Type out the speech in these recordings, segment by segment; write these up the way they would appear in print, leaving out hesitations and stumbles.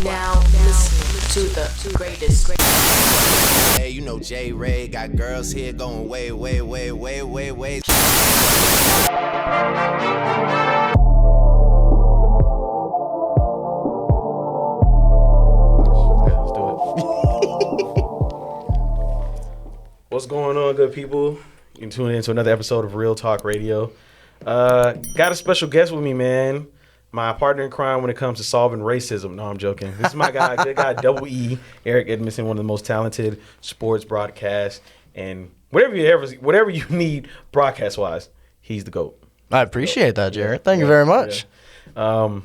now listening to the greatest. Hey, you know J Ray got girls here going way, way, way, way, way, way. Let's do it. What's going on, good people? You can tune in to another episode of Real Talk Radio. Got a special guest with me, man. My partner in crime when it comes to solving racism. No, I'm joking. This is my guy, good guy, Double E, Eric Edmonson, one of the most talented sports broadcasts. And whatever you need broadcast-wise, he's the GOAT. I appreciate that, Jared. Thank you very much. Yeah.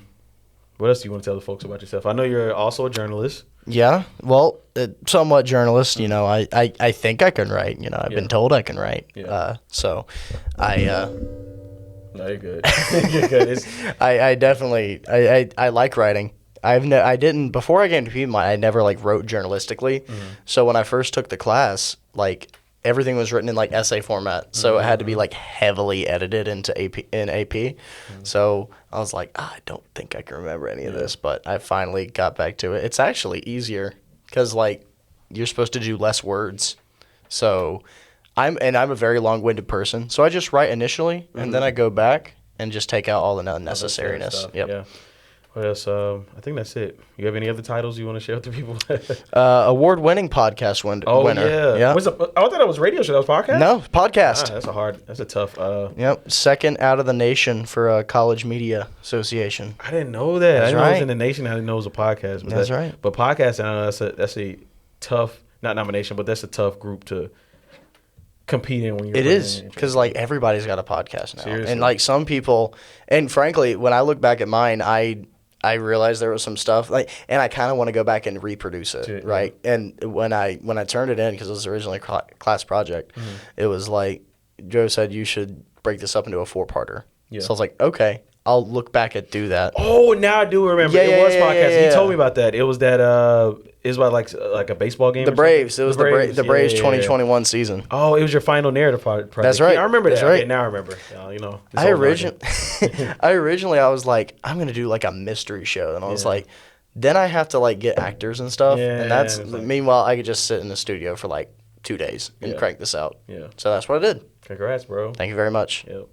What else do you want to tell the folks about yourself? I know you're also a journalist. Yeah, well, somewhat journalist. You know, I think I can write. You know, I've been told I can write. Yeah. So I... No, you're good. You're good. I definitely I like writing. I didn't before I came to Piedmont. I never like wrote journalistically. Mm-hmm. So when I first took the class, like everything was written in like essay format. So it had to be like heavily edited into AP. Mm-hmm. So I was like, I don't think I can remember any of this. But I finally got back to it. It's actually easier because like you're supposed to do less words. So. I'm a very long-winded person, so I just write initially, and then I go back and just take out all the unnecessariness. Yep. Yeah. What else? I think that's it. You have any other titles you want to share with the people? Award-winning podcast winner. Yeah. I thought it was radio show. That was podcast? No, podcast. That's a tough. Yep. Second out of the nation for College Media Association. I didn't know that. That's I didn't know right. it was in the nation. I didn't know it was a podcast. But That's right. But podcasting, I know that's a tough, not nomination, but that's a tough group to compete in when you're. It is because like everybody's got a podcast now. Seriously. And like some people, and frankly, when I look back at mine, I realized there was some stuff like, and I kind of want to go back and reproduce it, right? And when I turned it in because it was originally a class project, it was like Joe said you should break this up into a 4-parter. Yeah. So I was like, okay, I'll look back and do that. Oh, now I do remember. It was podcast. He told me about that. It was that. It was about like a baseball game. The Braves. It was the Braves 2021 season. Oh, it was your final narrative project. That's right. Yeah, I remember that. That's right. Okay, now I remember. I originally I was like, I'm gonna do like a mystery show, and I was like, then I have to like get actors and stuff, and that's meanwhile I could just sit in the studio for like 2 days and crank this out. Yeah. So that's what I did. Congrats, bro. Thank you very much. Yep.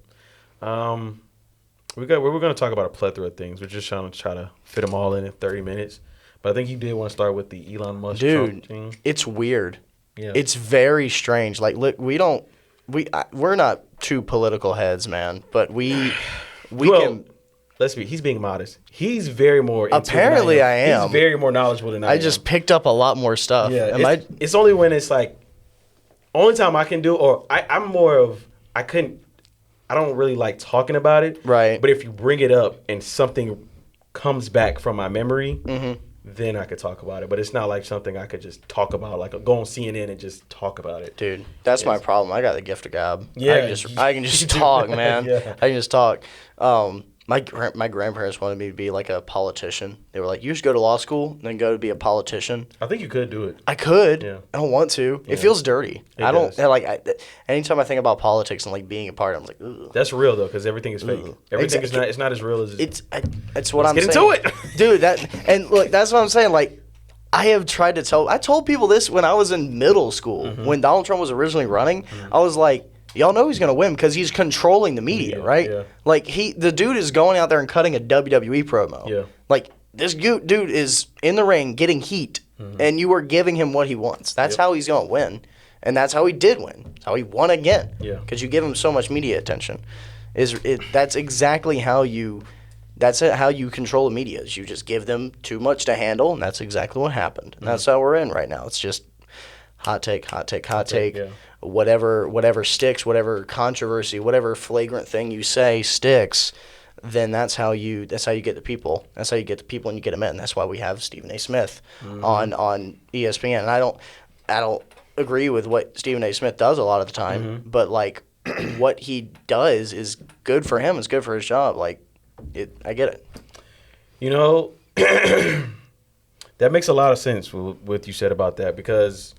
We're going to talk about a plethora of things. We're just trying to fit them all in 30 minutes. But I think you did want to start with the Elon Musk Trump thing. It's weird. Yeah. It's very strange. Like, look, we're not two political heads, man. But we can. He's being modest. He's very more. Apparently, I am. He's very more knowledgeable than I am. I just picked up a lot more stuff. Yeah. It's only when it's like, only time I can do, or I'm more of, I don't really like talking about it. Right. But if you bring it up and something comes back from my memory, then I could talk about it. But it's not like something I could just talk about, like go on CNN and just talk about it. Dude, that's my problem. I got the gift of gab. Yeah. I can just talk, man. Yeah. I can just talk. My grandparents wanted me to be like a politician. They were like, you should go to law school and then go to be a politician. I think you could do it. I could. Yeah. I don't want to. Yeah. It feels dirty. Anytime I think about politics and like being a part, I'm like, ugh. That's real though, because everything is fake. Everything is not. It's not as real as it's what I'm saying. Get into it, dude. And look, that's what I'm saying. Like, I have tried to tell. I told people this when I was in middle school when Donald Trump was originally running. I was like, y'all know he's going to win because he's controlling the media, right? Yeah. Like, the dude is going out there and cutting a WWE promo. Yeah. Like, this dude is in the ring getting heat, and you are giving him what he wants. That's how he's going to win, and that's how he did win. That's how he won again. Yeah. Because you give him so much media attention. That's exactly how you control the media. Is you just give them too much to handle, and that's exactly what happened. And that's how we're in right now. It's just hot take. Yeah. Whatever sticks, whatever controversy, whatever flagrant thing you say sticks, then that's how you get the people. That's how you get the people and you get them in. That's why we have Stephen A. Smith on ESPN. And I don't agree with what Stephen A. Smith does a lot of the time, but like what he does is good for him. It's good for his job. Like I get it. You know, that makes a lot of sense with what you said about that because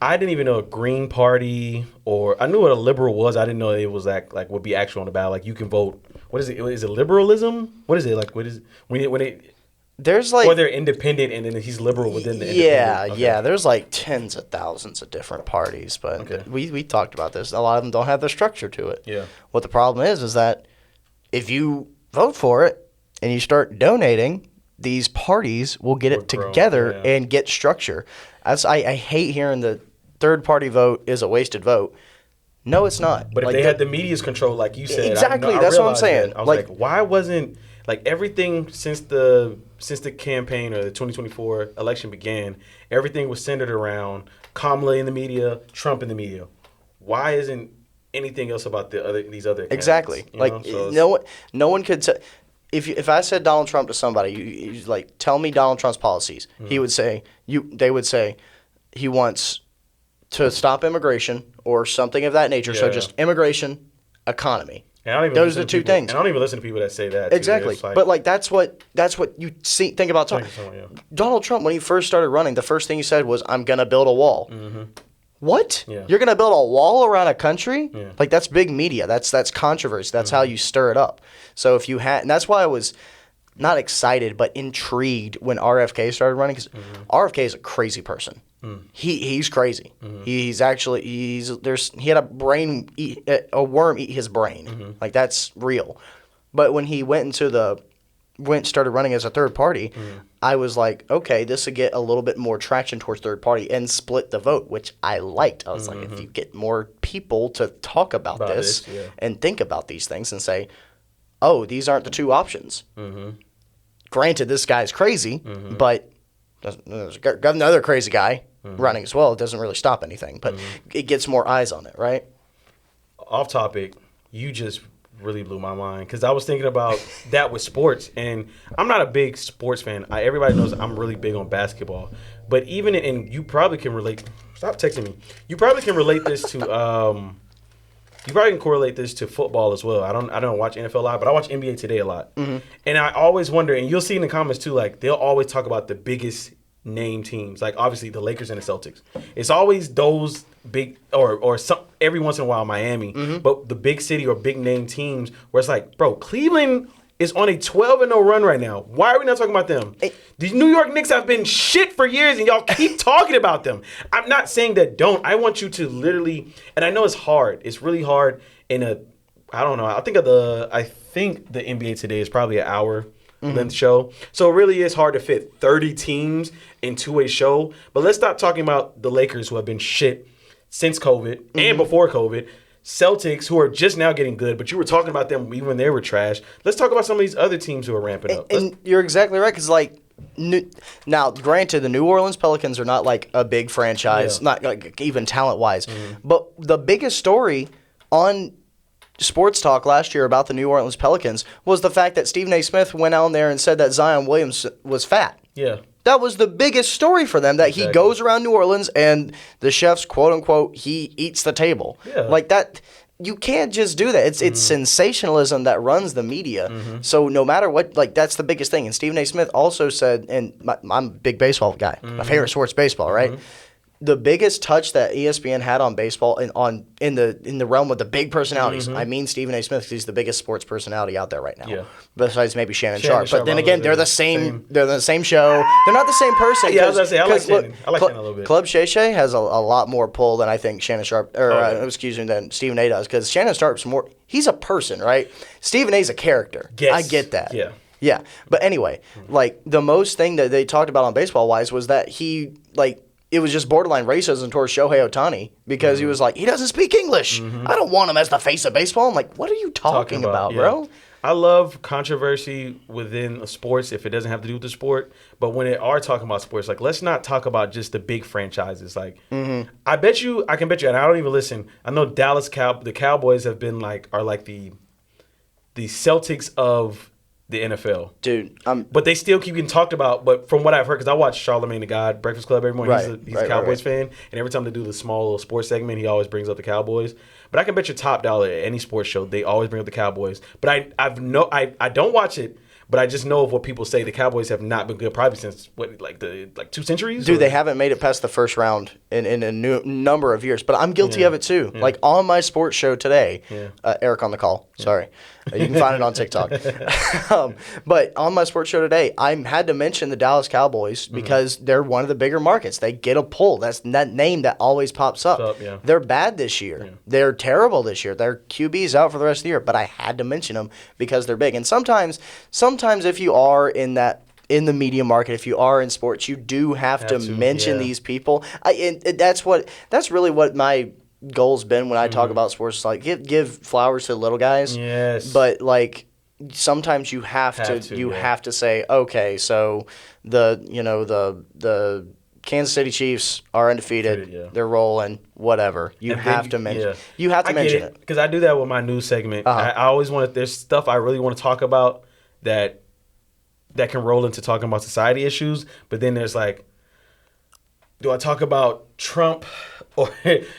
I didn't even know a Green Party I knew what a liberal was. I didn't know it was like would be actual on the ballot. Like you can vote. What is it? Is it liberalism? What is it? Like what is it? When it There's like, or they're independent and then he's liberal within the yeah, independent. yeah. There's like tens of thousands of different parties, but we talked about this. A lot of them don't have the structure to it. Yeah. What the problem is that if you vote for it and you start donating, these parties will get it together and get structure. I hate hearing the third party vote is a wasted vote. No, it's not. But if they had the media's control, like you said, exactly, I that's what I'm saying. I was like, why wasn't like everything since the campaign or the 2024 election began, everything was centered around Kamala in the media, Trump in the media. Why isn't anything else about these other candidates? Exactly. Like so no one could. If I said Donald Trump to somebody, you like tell me Donald Trump's policies. He would say they would say he wants to stop immigration or something of that nature. So just immigration, economy. Those are the two things. And I don't even listen to people that say that. Exactly. But like that's what you think about. Donald Trump, when he first started running, the first thing he said was, "I'm gonna build a wall." Mm-hmm. What? Yeah. You're gonna build a wall around a country? Yeah. Like that's big media. That's controversy. That's how you stir it up. So if you had, and that's why I was not excited but intrigued when RFK started running, because RFK is a crazy person. He's crazy. He had a worm eat his brain. Like that's real. But when he started running as a third party, I was like, okay, this would get a little bit more traction towards third party and split the vote, which I liked. I was like, if you get more people to talk about this and think about these things and say, oh, these aren't the two options. Granted, this guy's crazy, but there's another crazy guy running as well. It doesn't really stop anything, but it gets more eyes on it, right? Off topic, you just really blew my mind because I was thinking about that with sports, and I'm not a big sports fan. Everybody knows I'm really big on basketball, but even and you probably can relate. Stop texting me. You probably can relate this to. You probably can correlate this to football as well. I don't watch NFL a lot, but I watch NBA Today a lot, and I always wonder. And you'll see in the comments too, like they'll always talk about the biggest name teams, like obviously the Lakers and the Celtics. It's always those big or some every once in a while Miami, but the big city or big name teams where it's like, bro, Cleveland is on a 12-0 run right now. Why are we not talking about them? The New York Knicks have been shit for years, and y'all keep talking about them. I'm not saying that don't. I want you to literally, and I know it's hard. It's really hard I don't know. I think the NBA Today is probably an hour length show. So it really is hard to fit 30 teams into a show. But let's stop talking about the Lakers, who have been shit since COVID and before COVID. Celtics, who are just now getting good, but you were talking about them even when they were trash. Let's talk about some of these other teams who are ramping up. And you're exactly right, because like now, granted, the New Orleans Pelicans are not like a big franchise, not like even talent-wise. But the biggest story on Sports Talk last year about the New Orleans Pelicans was the fact that Stephen A. Smith went out there and said that Zion Williams was fat. Yeah. That was the biggest story for them, that he goes around New Orleans and the chef's, quote unquote, he eats the table. Yeah. Like that, you can't just do that. It's sensationalism that runs the media. So no matter what, like that's the biggest thing. And Stephen A. Smith also said, and I'm a big baseball guy, my favorite sport's baseball, right? The biggest touch that ESPN had on baseball and in the realm of the big personalities, I mean Stephen A. Smith, because he's the biggest sports personality out there right now. Yeah. Besides maybe Shannon Sharp. But then again, they're the same. They're the same show. They're not the same person. Yeah, I was gonna say I like Shannon. I like Shannon a little bit. Club Shay Shay has a lot more pull than I think Shannon Sharp than Stephen A. does, because Shannon Sharp's more. He's a person, right? Stephen A's a character. Yes. I get that. Yeah. Yeah. But anyway, like the most thing that they talked about on baseball wise was that he like. It was just borderline racism towards Shohei Ohtani, because he was like, he doesn't speak English. I don't want him as the face of baseball. I'm like, what are you talking about, bro? I love controversy within sports if it doesn't have to do with the sport. But when they are talking about sports, like, let's not talk about just the big franchises. Like, I can bet you, and I don't even listen. I know the Cowboys have been are like the Celtics of the NFL. Dude. But they still keep getting talked about. But from what I've heard, because I watch Charlamagne the God, Breakfast Club every morning. He's a Cowboys fan. And every time they do the small little sports segment, he always brings up the Cowboys. But I can bet you top dollar at any sports show, they always bring up the Cowboys. But I don't watch it. But I just know of what people say. The Cowboys have not been good probably since, 2 centuries? Dude, they haven't made it past the first round in a number of years. But I'm guilty of it too. Yeah. Like on my sports show today, Eric on the call. Yeah. Sorry. You can find it on TikTok. But on my sports show today, I had to mention the Dallas Cowboys because they're one of the bigger markets. They get a pull. That's that name that always pops up. Yeah. They're bad this year. Yeah. They're terrible this year. Their QB's out for the rest of the year. But I had to mention them because they're big. And sometimes if you are in the media market, if you are in sports, you do have to mention these people. That's really what my goal's been when I talk about sports. Like give flowers to the little guys. Yes. But like sometimes you have to say, okay, so the Kansas City Chiefs are undefeated. They're rolling. Whatever. You have to mention it. Because I do that with my news segment. I always want to. There's stuff I really want to talk about that can roll into talking about society issues. But then there's like, do I talk about Trump or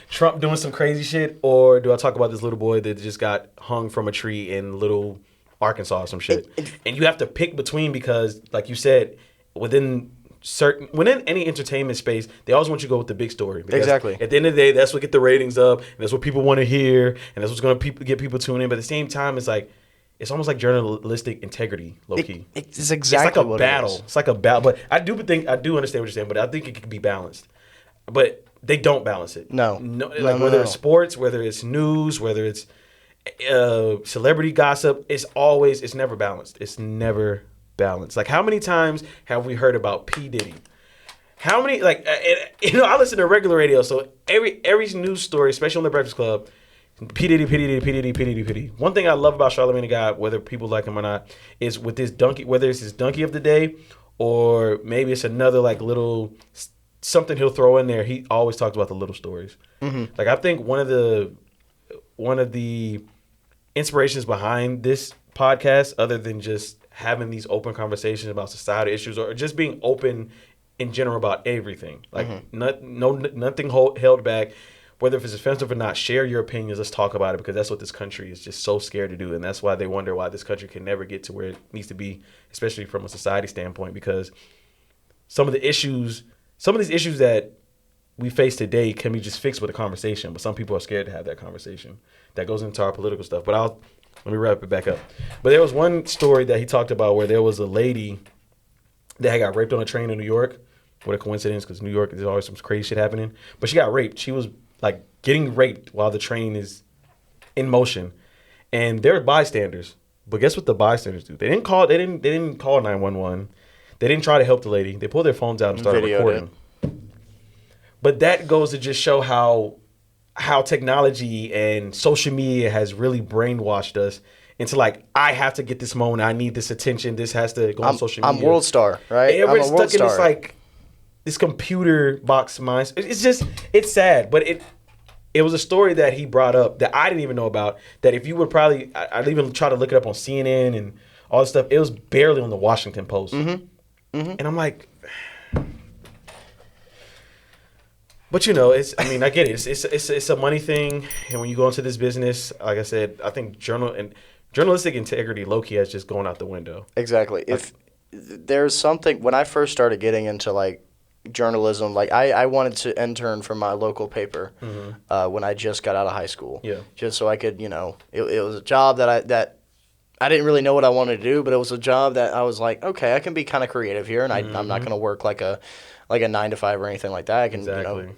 Trump doing some crazy shit, or do I talk about this little boy that just got hung from a tree in Little Arkansas or some shit? And you have to pick between because, like you said, within any entertainment space, they always want you to go with the big story. Exactly. At the end of the day, that's what get the ratings up, and that's what people want to hear, and that's what's going to get people tuned in. But at the same time, it's almost like journalistic integrity, low key. It's exactly what battle. it is. It's like a battle. But I do understand what you're saying. But I think it can be balanced. But they don't balance it. No. Whether it's sports, whether it's news, whether it's celebrity gossip, it's never balanced. It's never balanced. Like, how many times have we heard about P. Diddy? How many, I listen to regular radio, so every news story, especially on the Breakfast Club, P. Diddy, P. Diddy, P. Diddy, P. Diddy, P. Diddy. One thing I love about Charlamagne the God, whether people like him or not, is with this donkey, whether it's his donkey of the day or maybe it's another like little something he'll throw in there, he always talks about the little stories. Mm-hmm. Like, I think one of the inspirations behind this podcast, other than just having these open conversations about society issues or just being open in general about everything, like nothing held back, whether if it's offensive or not, share your opinions. Let's talk about it, because that's what this country is just so scared to do, and that's why they wonder why this country can never get to where it needs to be, especially from a society standpoint, because some of these issues that we face today can be just fixed with a conversation, but some people are scared to have that conversation. That goes into our political stuff. But let me wrap it back up. But there was one story that he talked about where there was a lady that had got raped on a train in New York. What a coincidence, because New York, there's always some crazy shit happening. But she got raped. She was like getting raped while the train is in motion, and there were bystanders. But guess what the bystanders do? They didn't call 911. They didn't try to help the lady. They pulled their phones out and started recording. But that goes to just show how technology and social media has really brainwashed us into like, I have to get this moment. I need this attention. This has to go on social media. I'm world star, right? And we're stuck in this like this computer box mind. It's sad, but it was a story that he brought up that I didn't even know about. That if you would probably, I'd even try to look it up on CNN and all this stuff. It was barely on the Washington Post, and I'm like. But I get it. It's a money thing, and when you go into this business, like I said, I think journalistic integrity, low-key, has just gone out the window. Exactly. If there's something, when I first started getting into like journalism, like I wanted to intern for my local paper when I just got out of high school. Yeah. Just so I could, it was a job that I didn't really know what I wanted to do, but it was a job that I was like, okay, I can be kind of creative here, and I'm not going to work like a 9-to-5 or anything like that. I can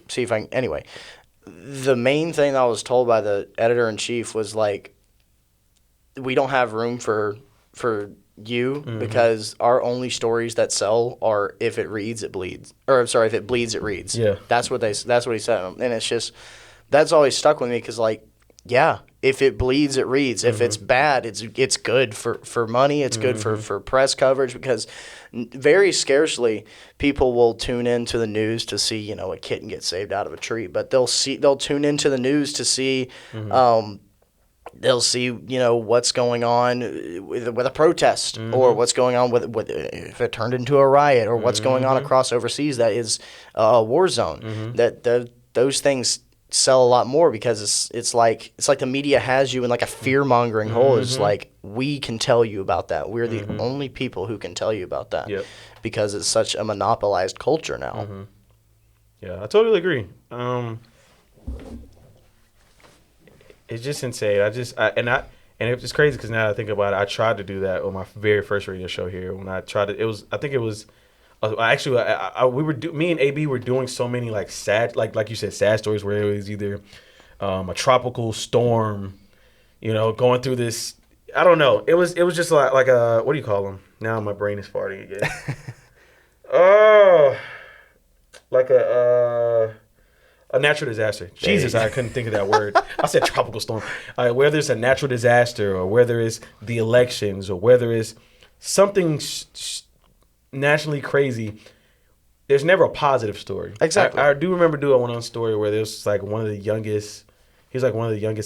see if I can. Anyway, the main thing that I was told by the editor-in-chief was like, we don't have room for you because our only stories that sell are if it reads, it bleeds. Or sorry, if it bleeds, it reads. Yeah. That's what he said. And it's just, that's always stuck with me because like, yeah, if it bleeds, it reads. If it's bad, it's good for money. It's good for press coverage, because very scarcely people will tune into the news to see a kitten get saved out of a tree. But they'll tune into the news to see they'll see what's going on with a protest or what's going on with if it turned into a riot or what's going on across overseas that is a war zone. That those things sell a lot more because it's like the media has you in like a fear-mongering hole. It's like, we can tell you about that. We're the only people who can tell you about that. Yep. Because it's such a monopolized culture now. Yeah, I totally agree. It's just insane. And it's crazy because now I think about it, I tried to do that on my very first radio show here. When I tried to, me and AB were doing so many like sad, like you said, sad stories where it was either a tropical storm, going through this. I don't know. It was just like a, what do you call them? Now my brain is farting again. Oh, like a natural disaster. Jesus, I couldn't think of that word. I said tropical storm. Whether it's a natural disaster or whether it's the elections or whether it's something nationally crazy, there's never a positive story. Exactly. I do remember doing one story where there was like one of the youngest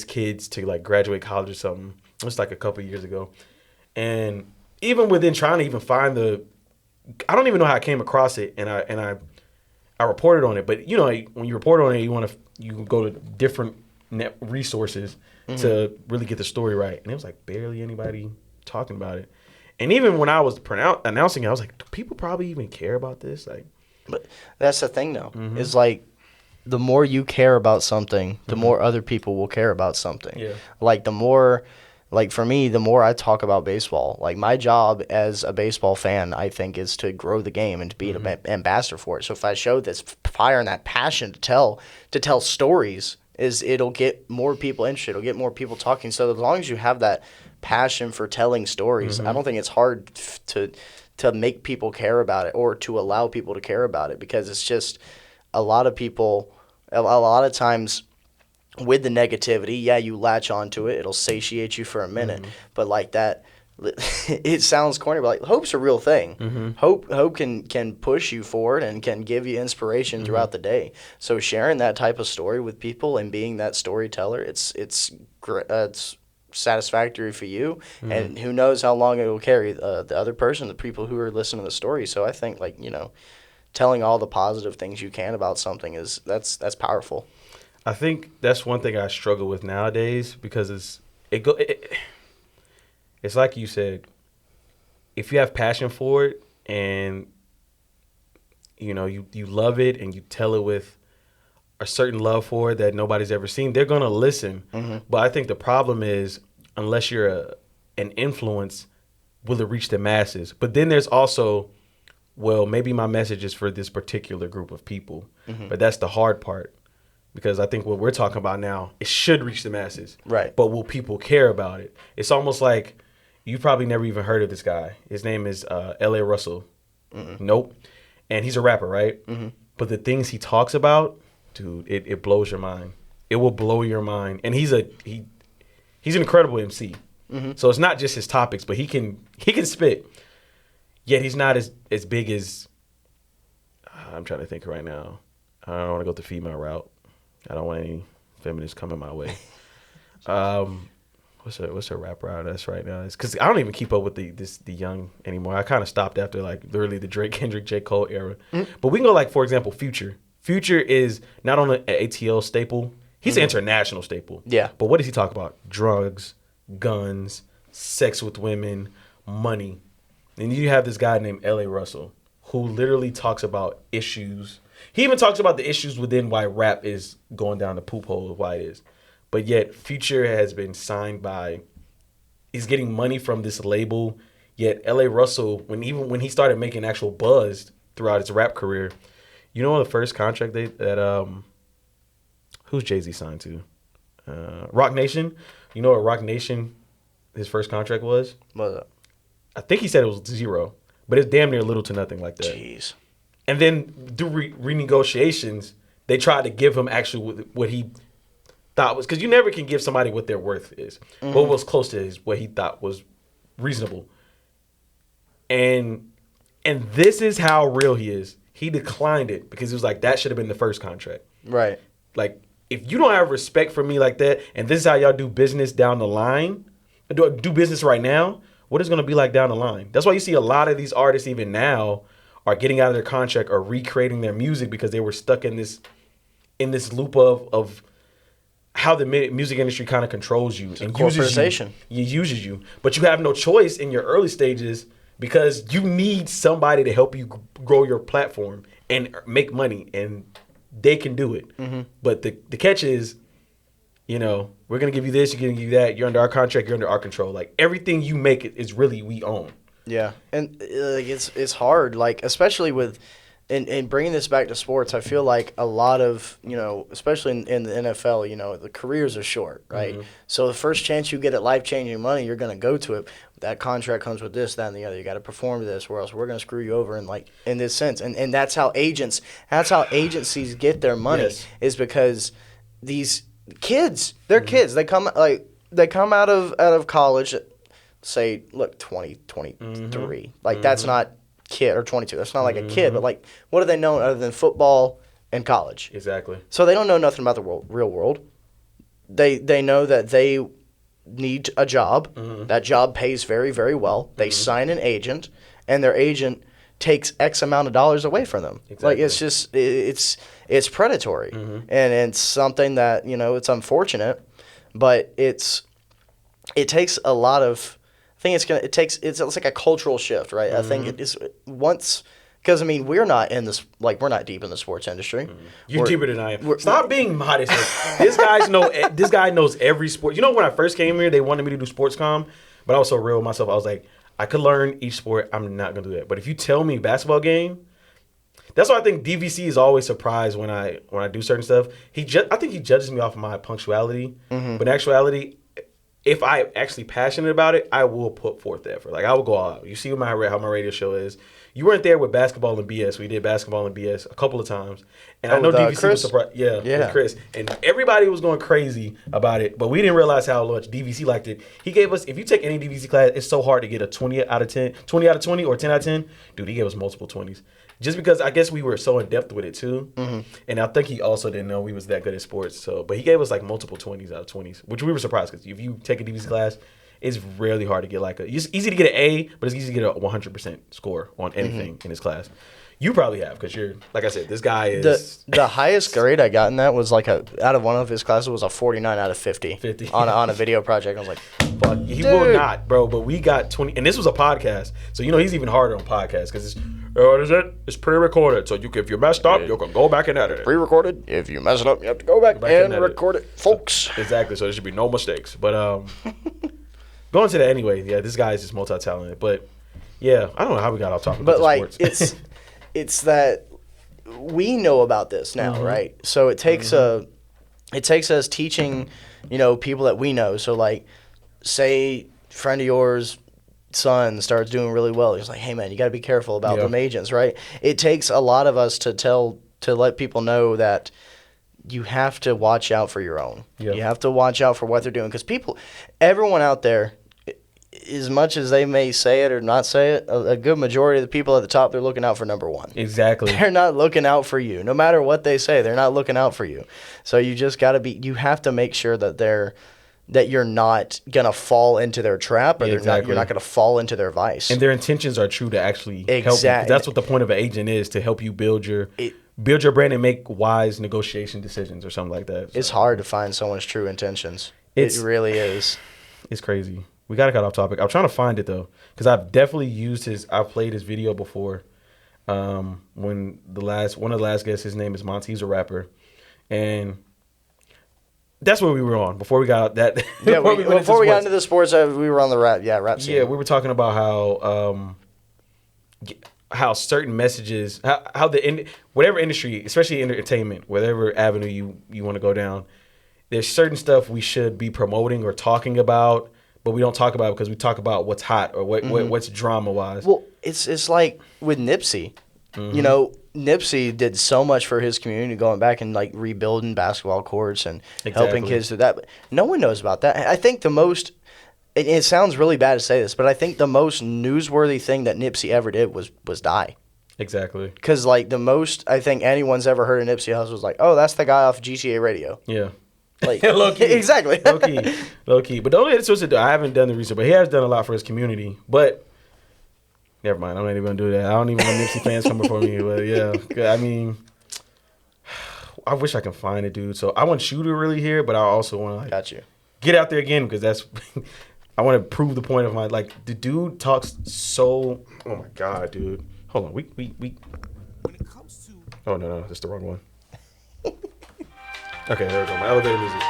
kids to like graduate college or something. It was like a couple of years ago. And even within trying to even find I don't even know how I came across it, and I reported on it. But when you report on it, you can go to different net resources to really get the story right. And it was like barely anybody talking about it. And even when I was announcing it, I was like, do people probably even care about this? Like, but that's the thing, though. Is like, the more you care about something, the more other people will care about something. Yeah. Like, the more, like for me, the more I talk about baseball, like my job as a baseball fan, I think, is to grow the game and to be an ambassador for it. So if I show this fire and that passion to tell stories, it'll get more people interested. It'll get more people talking. So as long as you have that passion for telling stories, I don't think it's hard to make people care about it or to allow people to care about it, because it's just a lot of people, a lot of times with the negativity, you latch onto it. It'll satiate you for a minute. But like that, it sounds corny, but like hope's a real thing. Hope can push you forward and can give you inspiration throughout the day. So sharing that type of story with people and being that storyteller, it's satisfactory for you, and who knows how long it will carry the other person, the people who are listening to the story. So I think, like, telling all the positive things you can about something that's powerful. I think that's one thing I struggle with nowadays, because it's like you said, if you have passion for it and you love it and you tell it with a certain love for it that nobody's ever seen, they're going to listen. But I think the problem is, unless you're an influence, will it reach the masses? But then there's also, well, maybe my message is for this particular group of people. But that's the hard part, because I think what we're talking about now, it should reach the masses. Right. But will people care about it? It's almost like you've probably never even heard of this guy. His name is L.A. Russell. Nope. And he's a rapper, right? But the things he talks about, dude, it blows your mind. It will blow your mind. And he's an incredible MC. So it's not just his topics, but he can spit. Yet he's not as big as, I'm trying to think right now. I don't want to go the female route. I don't want any feminists coming my way. What's her rap route that's right now? It's because I don't even keep up with the young anymore. I kind of stopped after like literally the Drake, Kendrick, J. Cole era. But we can go like, for example, Future. Future is not only an ATL staple, he's an international staple. Yeah. But what does he talk about? Drugs, guns, sex with women, money. And you have this guy named L.A. Russell who literally talks about issues. He even talks about the issues within why rap is going down the poop hole of why it is. But yet Future has been signed he's getting money from this label. Yet L.A. Russell, when he started making actual buzz throughout his rap career, you know the first contract who's Jay-Z signed to? Rock Nation. You know what Rock Nation, his first contract was? What's up? I think he said it was 0, but it's damn near little to nothing like that. Jeez. And then through renegotiations, they tried to give him actually what he thought was, because you never can give somebody what their worth is, what was close to what he thought was reasonable. And this is how real he is. He declined it because it was like, that should have been the first contract. Right. Like, if you don't have respect for me like that, and this is how y'all do business down the line, do business right now, what is going to be like down the line? That's why you see a lot of these artists even now are getting out of their contract or recreating their music because they were stuck in this loop of how the music industry kind of controls you and uses you, but you have no choice in your early stages because you need somebody to help you grow your platform and make money, and they can do it. But the catch is, we're going to give you this, you're going to give you that, you're under our contract, you're under our control. Like, everything you make is really we own. Yeah, and it's hard, like, especially with and bringing this back to sports. I feel like a lot of, especially in the NFL, the careers are short, right? So the first chance you get at life-changing money, you're going to go to it. That contract comes with this, that, and the other. You got to perform this, or else we're going to screw you over in this sense. And that's how agencies get their money, is because these kids, they're kids. They come out of college. Say, look, 23. Like, that's not kid, or 22. That's not like a kid, but, like, what do they know other than football and college? Exactly. So they don't know nothing about the real world. They know that they need a job. That job pays very, very well. They sign an agent, and their agent takes X amount of dollars away from them. Exactly. Like, it's just, it's predatory. And it's something that, it's unfortunate, but it takes a lot of, it's like a cultural shift, right? I think it is once, because we're not deep in the sports industry. You're deeper than I am. Stop being modest. This guy knows every sport. When I first came here, they wanted me to do sports comm, but I was so real with myself. I was like, I could learn each sport. I'm not gonna do that. But if you tell me basketball game, that's why I think DVC is always surprised when I do certain stuff. I think he judges me off of my punctuality, but in actuality, if I'm actually passionate about it, I will put forth the effort. Like, I will go all out. You see how my radio show is. You weren't there with basketball and BS. We did basketball and BS a couple of times. And I know DVC was surprised. Yeah, with Chris. And everybody was going crazy about it, but we didn't realize how much DVC liked it. He gave us, if you take any DVC class, it's so hard to get a 20 out of 10, 20 out of 20 or 10 out of 10. Dude, he gave us multiple 20s. Just because I guess we were so in depth with it too. And I think he also didn't know we was that good at sports. But he gave us like multiple 20s out of 20s, which we were surprised, because if you take a DVC class, it's really hard to get it's easy to get an A, but it's easy to get a 100% score on anything in his class. You probably have, because you're, like I said, this guy is... The highest grade I got in that was out of one of his classes was a 49 out of 50. On a video project. I was like, fuck, he will not, bro, but we got 20, and this was a podcast, so he's even harder on podcasts, because it's pre-recorded, so if you messed up, you can go back and edit it. Pre-recorded, if you mess it up, you have to go back and record it, folks. Exactly, so there should be no mistakes, but going to that anyway, this guy is just multi-talented, but yeah, I don't know how we got off topic about sports. It's that we know about this now, right? So it takes us teaching, people that we know. So, like, say friend of yours' son starts doing really well. He's like, hey man, you got to be careful about them agents, right? It takes a lot of us to let people know that you have to watch out for your own. You have to watch out for what they're doing, because everyone out there, as much as they may say it or not say it, a good majority of the people at the top, they're looking out for number one. Exactly. They're not looking out for you. No matter what they say, they're not looking out for you. So you just got to you have to make sure that you're not going to fall into their trap, or you're not going to fall into their vice. And their intentions are true to actually help you. That's what the point of an agent is, to help you build your brand and make wise negotiation decisions or something like that. So it's hard to find someone's true intentions. It really is. It's crazy. We got to cut off topic. I'm trying to find it, though, because I've definitely I've played his video before. When one of the last guests, his name is Monty, he's a rapper. And that's what we were on before we got out that. Yeah, before we got into the sports, we were on the rap scene. Yeah, we were talking about how certain messages, whatever industry, especially entertainment, whatever avenue you want to go down, there's certain stuff we should be promoting or talking about, but we don't talk about it because we talk about what's hot or what's drama-wise. Well, it's like with Nipsey. Nipsey did so much for his community, going back and like rebuilding basketball courts and helping kids do that. But no one knows about that. I think the most, it sounds really bad to say this, but I think the most newsworthy thing that Nipsey ever did was die. Exactly. Because like the most I think anyone's ever heard of Nipsey Hussle was like, oh, that's the guy off GTA Radio. Yeah. Like low key. Exactly. Low key. But the only thing I haven't done the research, but he has done a lot for his community. But never mind. I'm not even gonna do that. I don't even want Nipsey fans coming for me. But yeah, I mean, I wish I can find it, dude. So I want you to really hear it, but I also want to like Got you. get out there again because that's I want to prove the point of my like the dude talks so. Oh my god, dude. Hold on, we. Oh no, that's the wrong one. Okay, there we go. My elevator music.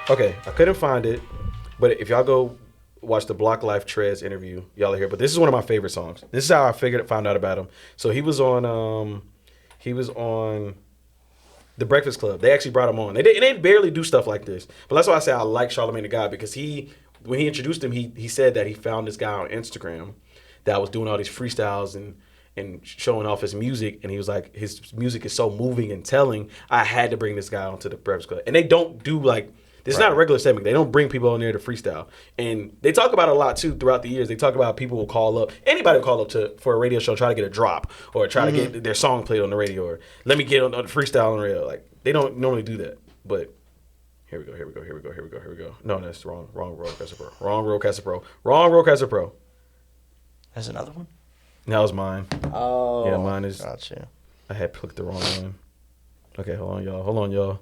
Okay, I couldn't find it, but if y'all go watch the Block Life Trez interview, y'all will hear. But this is one of my favorite songs. This is how I found out about him. So he was on The Breakfast Club. They actually brought him on. They barely do stuff like this, but that's why I say I like Charlamagne the God because when he introduced him, he said that he found this guy on Instagram that was doing all these freestyles and showing off his music, and he was like, his music is so moving and telling. I had to bring this guy onto The Breakfast Club, and they don't do like. This is not a regular segment. They don't bring people on there to freestyle. And they talk about it a lot, too, throughout the years. They talk about people will call up. Anybody will call up for a radio show, try to get a drop, or try to get their song played on the radio, or let me get on the freestyle on the radio. Like, they don't normally do that. But here we go. No, that's wrong. Wrong Roadcaster Pro. There's another one? That was mine. Oh. Yeah, mine is. Gotcha. I had clicked the wrong one. Okay, hold on, y'all.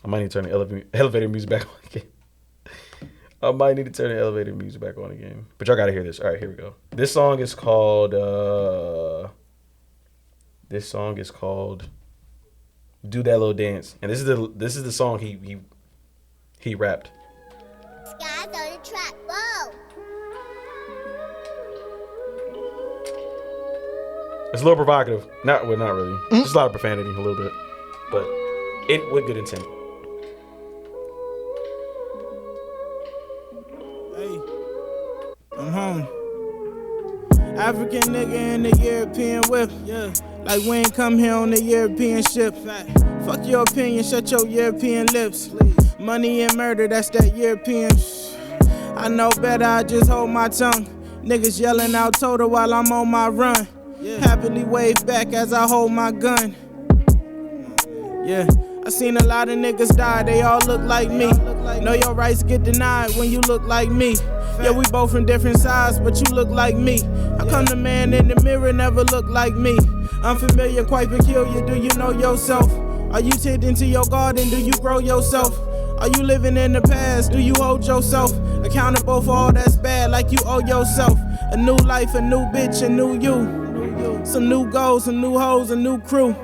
I might need to turn the elevator music back on again. But y'all gotta hear this. All right, here we go. This song is called Do That Little Dance. And this is the song he rapped. Guys on the track, whoa. It's a little provocative. Not really. Just a lot of profanity, a little bit. But it with good intent. I'm home. African nigga in the European whip. Yeah. Like we ain't come here on the European ship. Fuck your opinion, shut your European lips. Please. Money and murder, that's that European. I know better, I just hold my tongue. Niggas yelling out total while I'm on my run. Yeah. Happily wave back as I hold my gun. Yeah. I seen a lot of niggas die, they all look like me. Know your rights get denied when you look like me. Yeah, we both from different sides, but you look like me. How come the man in the mirror never look like me? Unfamiliar, quite peculiar, do you know yourself? Are you tending to your garden, do you grow yourself? Are you living in the past, do you hold yourself accountable for all that's bad like you owe yourself? A new life, a new bitch, a new you. Some new goals, some new hoes, a new crew.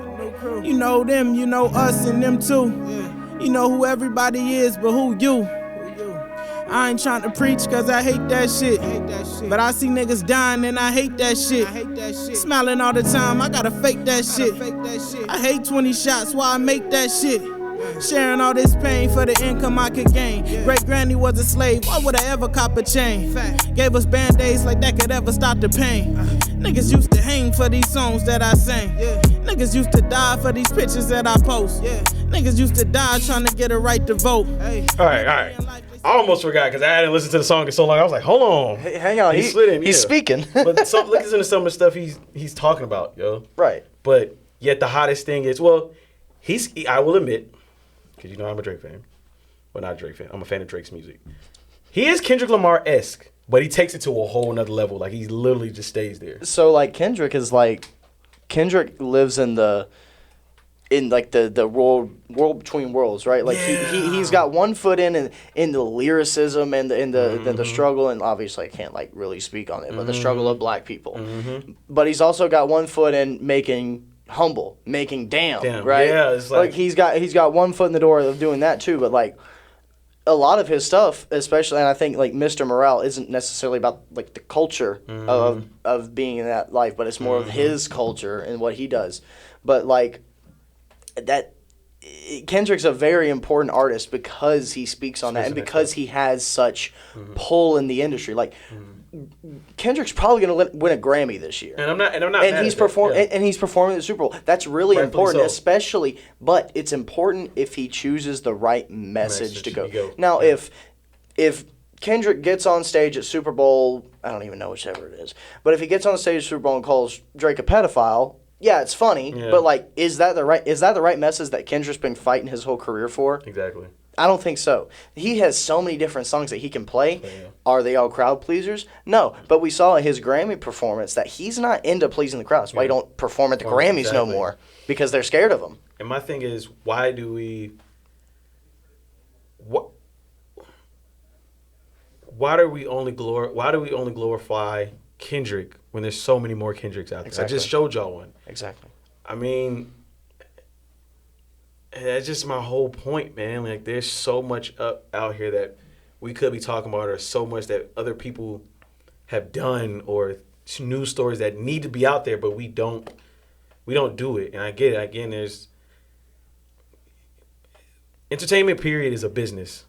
You know them, you know us and them too. You know who everybody is, but who you? I ain't trying to preach cause I hate that shit. But I see niggas dying and I hate that shit. Smiling all the time, I gotta fake that shit. I hate 20 shots, why I make that shit. Sharing all this pain for the income I could gain. Great granny was a slave, why would I ever cop a chain? Gave us band-aids like that could ever stop the pain. Niggas used to hang for these songs that I sang. Niggas used to die for these pictures that I post. Niggas used to die trying to get a right to vote. All right. I almost forgot because I hadn't listened to the song in so long. I was like, hold on. Hey, hang on. He's slid in. He's speaking. But listen to some of the stuff he's talking about, yo. Right. But yet the hottest thing is, I will admit, because you know I'm a Drake fan. Well, not a Drake fan. I'm a fan of Drake's music. He is Kendrick Lamar-esque, but he takes it to a whole nother level. Like, he literally just stays there. So, like, Kendrick lives in the world between worlds, right? Like he's got one foot in the lyricism and the struggle, and obviously I can't like really speak on it, but the struggle of black people. But he's also got one foot in making humble, making damn, right? Yeah, it's like he's got one foot in the door of doing that too. But like a lot of his stuff, especially, and I think like Mr. Morale isn't necessarily about like the culture of being in that life, but it's more of his culture and what he does. But like that, Kendrick's a very important artist because he speaks on that and because he has such pull in the industry. Like Kendrick's probably going to win a Grammy this year, and I'm not. And he's performing. And he's performing at the Super Bowl. That's really important, especially. But it's important if he chooses the right message to go. Now, if Kendrick gets on stage at Super Bowl, I don't even know whichever it is, but if he gets on stage at Super Bowl and calls Drake a pedophile, yeah, it's funny. Yeah. But like, is that the right message that Kendrick's been fighting his whole career for? Exactly. I don't think so. He has so many different songs that he can play. Yeah. Are they all crowd pleasers? No. But we saw in his Grammy performance that he's not into pleasing the crowd. That's why he don't perform at the Grammys no more. Because they're scared of him. And my thing is, why do we only glorify Kendrick when there's so many more Kendricks out there? Exactly. I just showed y'all one. Exactly. I mean, that's just my whole point, man. Like, there's so much out here that we could be talking about, or so much that other people have done, or news stories that need to be out there, but we don't do it. And I get it. Again, there's entertainment period is a business.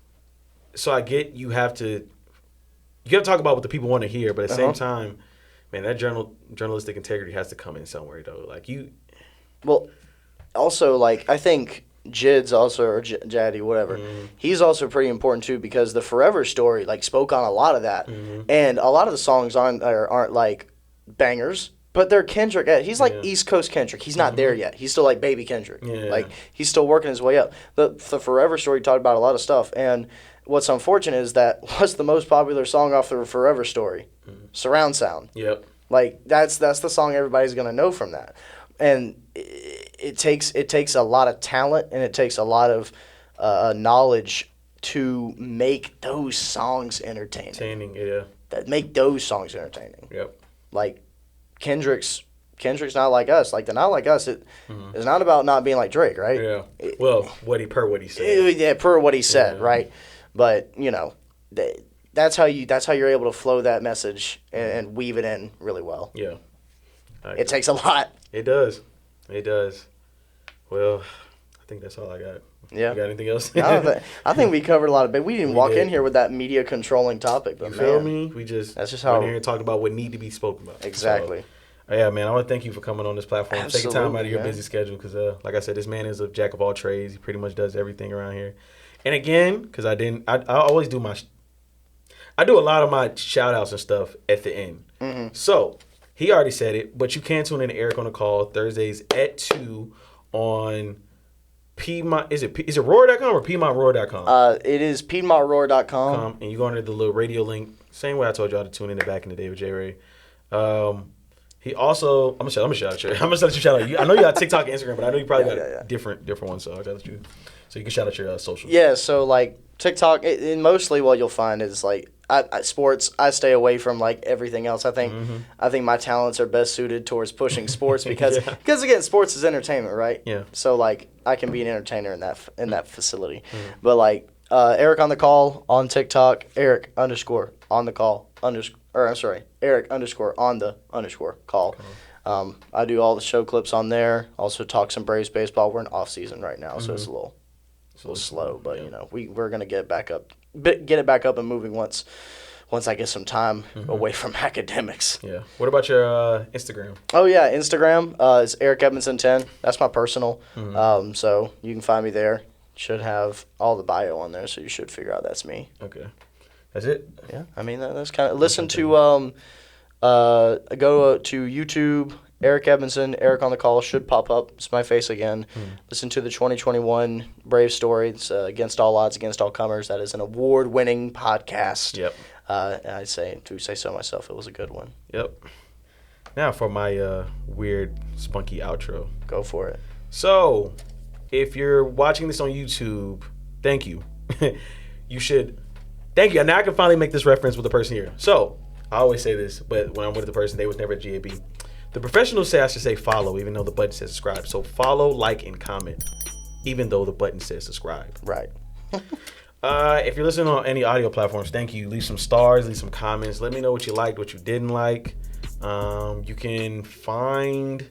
So I get you have to talk about what the people want to hear, but at the same time, man, that journalistic integrity has to come in somewhere, though. Like, well, also, like, I think Jid's also, or Jaddy, whatever, he's also pretty important too, because the Forever Story like spoke on a lot of that, and a lot of the songs aren't like bangers, but they're Kendrick. He's like East Coast Kendrick. He's not there yet. He's still like baby Kendrick. Yeah. Like, he's still working his way up. The Forever Story talked about a lot of stuff, and what's unfortunate is that what's the most popular song off the Forever Story? Surround sound. Yep. Like, that's the song everybody's gonna know from that, and it takes a lot of talent and it takes a lot of knowledge to make those songs entertaining. That make those songs entertaining. Yep. Like Kendrick's not like us. Like, the Not Like Us, it's not about not being like Drake, right? Yeah. Well, what he said. Yeah, per what he said, right? But you know, that's how you're able to flow that message and weave it in really well. Yeah. It takes a lot. It does. Well, I think that's all I got. Yeah. You got anything else? No, I think we covered a lot of it. We didn't walk in here with that media controlling topic. But you feel me? That's just how went here and talked about what need to be spoken about. Exactly. So, yeah, man, I want to thank you for coming on this platform. Absolutely, taking time out of your busy schedule, because, like I said, this man is a jack of all trades. He pretty much does everything around here. And again, because I always do I do a lot of my shout outs and stuff at the end. So he already said it, but you can tune in to Eric on the Call Thursdays at 2 on Piedmont. Is it Roar.com or PiedmontRoar.com? It is PiedmontRoar.com. And you go under the little radio link. Same way I told y'all to tune in back in the day with J. Ray. He also, I'm gonna shout out you. I know you got TikTok and Instagram, but I know you probably got different ones. So I got you. So you can shout out your socials. Yeah. So like TikTok, and mostly what you'll find is like sports. I stay away from like everything else. I think my talents are best suited towards pushing sports because again, sports is entertainment, right? Yeah. So like I can be an entertainer in that facility, but like Eric on the Call on TikTok, Eric _ on the call Eric _ on the _ call. I do all the show clips on there. Also talk some Braves baseball. We're in off season right now, so it's a little slow, but you know we're gonna get it back up and moving once I get some time away from academics. Yeah. What about your Instagram? Oh yeah, Instagram is Eric Edmonson 10. That's my personal. So you can find me there. Should have all the bio on there, so you should figure out that's me. Okay. That's it? Yeah. I mean that's kind of listen to go to YouTube. Eric Edmonson, Eric on the Call should pop up. It's my face again. Listen to the 2021 Brave story. It's Against All Odds, Against All Comers. That is an award-winning podcast. Yep. I say so myself. It was a good one. Yep. Now for my weird, spunky outro. Go for it. So, if you're watching this on YouTube, thank you. You should. Thank you. Now I can finally make this reference with the person here. So, I always say this, but when I'm with the person, they was never at GAB. The professionals say I should say follow, even though the button says subscribe. So follow, like, and comment, even though the button says subscribe. Right. If you're listening on any audio platforms, thank you. Leave some stars, leave some comments. Let me know what you liked, what you didn't like. You can find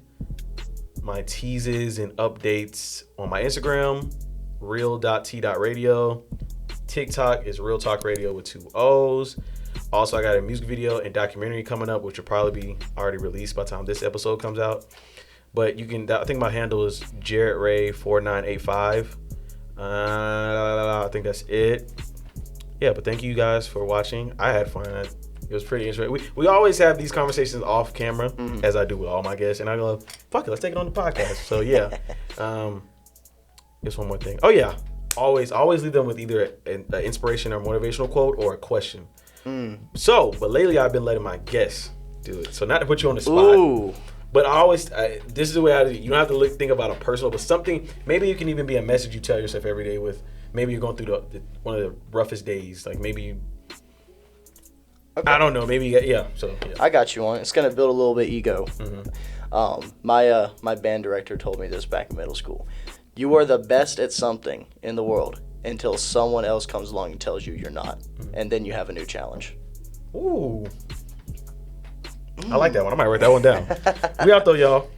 my teases and updates on my Instagram, real.t.radio. TikTok is Real Talk Radio with 2 O's. Also, I got a music video and documentary coming up, which will probably be already released by the time this episode comes out. But you can, I think my handle is JaredRay4985. I think that's it. Yeah, but thank you guys for watching. I had fun. It was pretty interesting. We always have these conversations off camera, as I do with all my guests, and I go, fuck it, let's take it on the podcast. So yeah, just one more thing. Oh yeah, always leave them with either an inspiration or motivational quote or a question. So, but lately I've been letting my guests do it. So not to put you on the spot. Ooh. But I always, this is the way I do it. You don't have to think about a personal, but something, maybe it can even be a message you tell yourself every day with, maybe you're going through one of the roughest days. Like maybe you, okay. I don't know, maybe, yeah. So, yeah. I got you on. It's going to build a little bit ego. My band director told me this back in middle school. You are the best at something in the world until someone else comes along and tells you you're not. And then you have a new challenge. Ooh. I like that one. I might write that one down. We out though, y'all.